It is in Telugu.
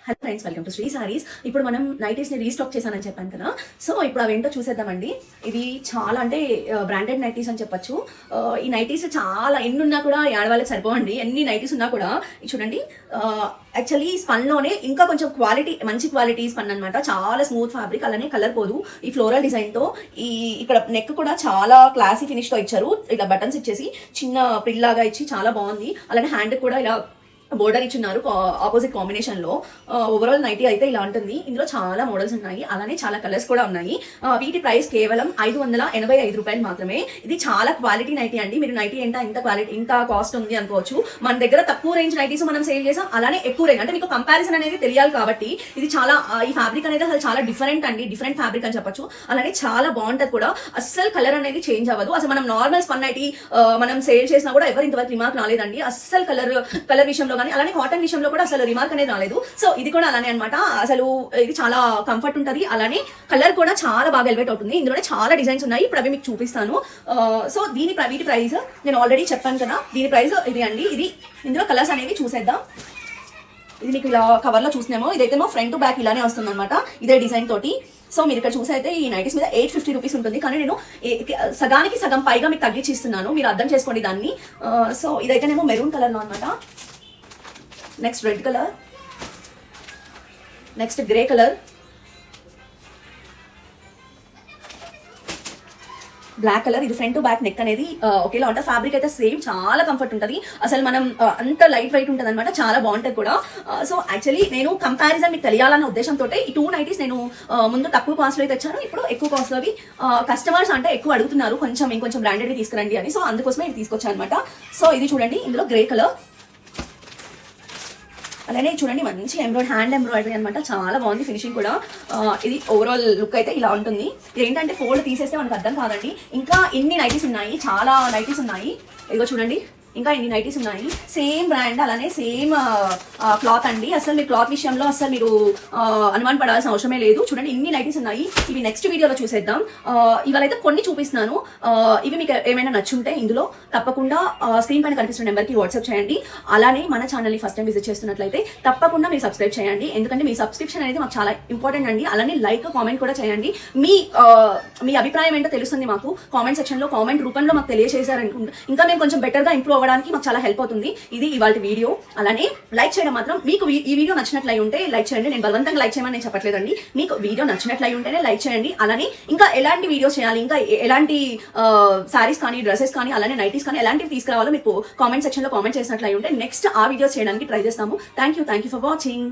Hello friends, welcome to Sri Sarees. ఇప్పుడు మనం నైటీస్ని రీస్టాక్ చేశానని చెప్పాను కదా. సో ఇప్పుడు అవేంటో చూసేద్దామండి. ఇది చాలా అంటే బ్రాండెడ్ నైటీస్ అని చెప్పొచ్చు. ఈ నైటీస్ చాలా ఎన్ని ఉన్నా కూడా ఆడవాళ్ళకి సరిపోవండి. ఎన్ని నైటీస్ ఉన్నా కూడా చూడండి. యాక్చువల్లీ స్పన్లోనే ఇంకా కొంచెం క్వాలిటీ, మంచి క్వాలిటీ స్పన్ అనమాట. చాలా స్మూత్ ఫ్యాబ్రిక్, అలానే కలర్ పోదు. ఈ ఫ్లోరల్ డిజైన్తో ఇక్కడ నెక్ కూడా చాలా క్లాసీ ఫినిష్తో ఇచ్చారు. ఇలా బటన్స్ ఇచ్చేసి చిన్న పిల్లాగా ఇచ్చి చాలా బాగుంది. అలానే హ్యాండ్ కూడా ఇలా బోర్డర్ ఇచ్చున్నారు ఆపోజిట్ కాంబినేషన్ లో. ఓవరాల్ నైటీ అయితే ఇలా ఉంటుంది. ఇందులో చాలా మోడల్స్ ఉన్నాయి, అలానే చాలా కలర్స్ కూడా ఉన్నాయి. వీటి ప్రైస్ కేవలం 585 రూపాయలు మాత్రమే. ఇది చాలా క్వాలిటీ నైటీ అండి. మీరు నైటీ ఇంత క్వాలిటీ ఇంత కాస్ట్ ఉంది అనుకోవచ్చు. మన దగ్గర తక్కువ రేంజ్ నైటీస్ మనం సేల్ చేసాం, అలానే ఎక్కువ రేంజ్ అంటే మీకు కంపారిజన్ అనేది తెలియాలి కాబట్టి. ఇది చాలా ఈ ఫ్యాబ్రిక్ అనేది అసలు చాలా డిఫరెంట్ అండి, డిఫరెంట్ ఫ్యాబ్రిక్ అని చెప్పొచ్చు. అలానే చాలా బాగుంటది కూడా. అస్సలు కలర్ అనేది చేంజ్ అవ్వదు. అసలు మనం నార్మల్ స్పన్ నైటీ మనం సేల్ చేసినా కూడా ఎవరు ఇంతవరకు రిమార్క్ రాలేదండి. అస్సలు కలర్ విషయంలో అలానే కాటన్ విషయంలో కూడా అసలు రిమార్క్ అనేది రాలేదు. సో ఇది కూడా అలానే అనమాట. అసలు ఇది చాలా కంఫర్ట్ ఉంటుంది, అలానే కలర్ కూడా చాలా బాగా ఎలివేట్ అవుతుంది. ఇందులోనే చాలా డిజైన్స్ ఉన్నాయి, ఇప్పుడు అవి మీకు చూపిస్తాను. సో వీటి ప్రైస్ నేను ఆల్రెడీ చెప్పాను కదా. దీని ప్రైస్ ఇది అండి. ఇది ఇందులో కలర్స్ అనేవి చూసేద్దాం. ఇది మీకు ఇలా కవర్ లో చూసినామో, ఇదైతే ఫ్రంట్ టు బ్యాక్ ఇలానే వస్తుంది అనమాట, ఇదే డిజైన్ తోటి. సో మీరు ఇక్కడ చూసైతే ఈ నైటీస్ మీద 850 రూపీస్ ఉంటుంది, కానీ నేను సగానికి సగం పైగా మీకు తగ్గించి ఇస్తున్నాను. మీరు అర్థం చేసుకోండి దాన్ని. సో ఇదైతేనేమో మెరూన్ కలర్ లో అనమాట. Next red colour, next grey colour, black colour. ఇది ఫ్రంట్ టు బ్యాక్ నెక్ అనేది ఒకేలా ఉంటుంది. ఫ్యాబ్రిక్ అయితే సేమ్, చాలా కంఫర్ట్ ఉంటుంది. అసలు మనం అంత లైట్ వెయిట్ ఉంటుంది అనమాట, చాలా బాగుంటుంది కూడా. సో యాక్చువల్లీ నేను కంపారిజన్ మీకు తెలియాలన్న ఉద్దేశంతో ఈ 2 నైటీస్ నేను ముందు తక్కువ కాస్ట్లో అయితే తెచ్చాను, ఇప్పుడు ఎక్కువ కాస్ట్లో అవి కస్టమర్స్ అంటే ఎక్కువ అడుగుతున్నారు, ఇంకొంచెం బ్రాండెడ్ తీసుకురండి అని. సో అందుకోసమే ఇది తీసుకొచ్చాను అనమాట. సో ఇది చూడండి, ఇందులో గ్రే కలర్. అలానే చూడండి, మంచి హ్యాండ్ ఎంబ్రాయిడరీ అనమాట, చాలా బాగుంది ఫినిషింగ్ కూడా. ఇది ఓవరాల్ లుక్ అయితే ఇలా ఉంటుంది. ఇది ఏంటంటే ఫోల్డ్ తీసేస్తే మనకు అర్థం కాదండి. ఇంకా ఇన్ని నైటీస్ ఉన్నాయి, చాలా నైటీస్ ఉన్నాయి. ఇదిగో చూడండి, ఇంకా ఇన్ని నైటీస్ ఉన్నాయి. సేమ్ బ్రాండ్, అలానే సేమ్ క్లాత్ అండి. అసలు మీరు క్లాత్ విషయంలో అసలు మీరు అనుమాన పడాల్సిన అవసరమే లేదు. చూడండి, ఇన్ని నైటీస్ ఉన్నాయి. ఇవి నెక్స్ట్ వీడియోలో చూసేద్దాం. ఇవాళైతే కొన్ని చూపిస్తున్నాను. ఇవి మీకు ఏమైనా నచ్చుంటే ఇందులో తప్పకుండా స్క్రీన్ పైన కనిపిస్తున్న నెంబర్కి వాట్సాప్ చేయండి. అలానే మన ఛానల్ని ఫస్ట్ టైం విజిట్ చేస్తున్నట్లయితే తప్పకుండా మీరు సబ్స్క్రైబ్ చేయండి, ఎందుకంటే మీ సబ్స్క్రిప్షన్ అనేది మాకు చాలా ఇంపార్టెంట్ అండి. అలానే లైక్, కామెంట్ కూడా చేయండి. మీ అభిప్రాయం ఏంటో తెలుస్తుంది మాకు. కామెంట్ సెక్షన్లో కామెంట్ రూపంలో మాకు తెలియజేశారనుకుంటే ఇంకా మేము కొంచెం బెటర్గా ఇంప్రూవ్ అవ్వడానికి మాకు చాలా హెల్ప్ అవుతుంది. ఇది ఇవాళ వీడియో. అలానే లైక్ చేయడం మాత్రం, మీకు ఈ వీడియో నచ్చినట్లయి ఉంటే లైక్ చేయండి. నేను బలవంతంగా లైక్ చేయమని నేను చెప్పట్లేదండి. మీకు వీడియో నచ్చినట్లయి ఉంటేనే లైక్ చేయండి. అలానే ఇంకా ఎలాంటి వీడియోస్ చేయాలి, ఇంకా ఎలాంటి సారీస్ కానీ, డ్రెస్సెస్ కానీ, అలానే నైటీస్ కానీ ఎలాంటివి తీసుకురావాలో మీకు కామెంట్ సెక్షన్లో కామెంట్ చేసినట్లయి ఉంటే నెక్స్ట్ ఆ వీడియోస్ చేయడానికి ట్రై చేస్తాము. Thank you for watching.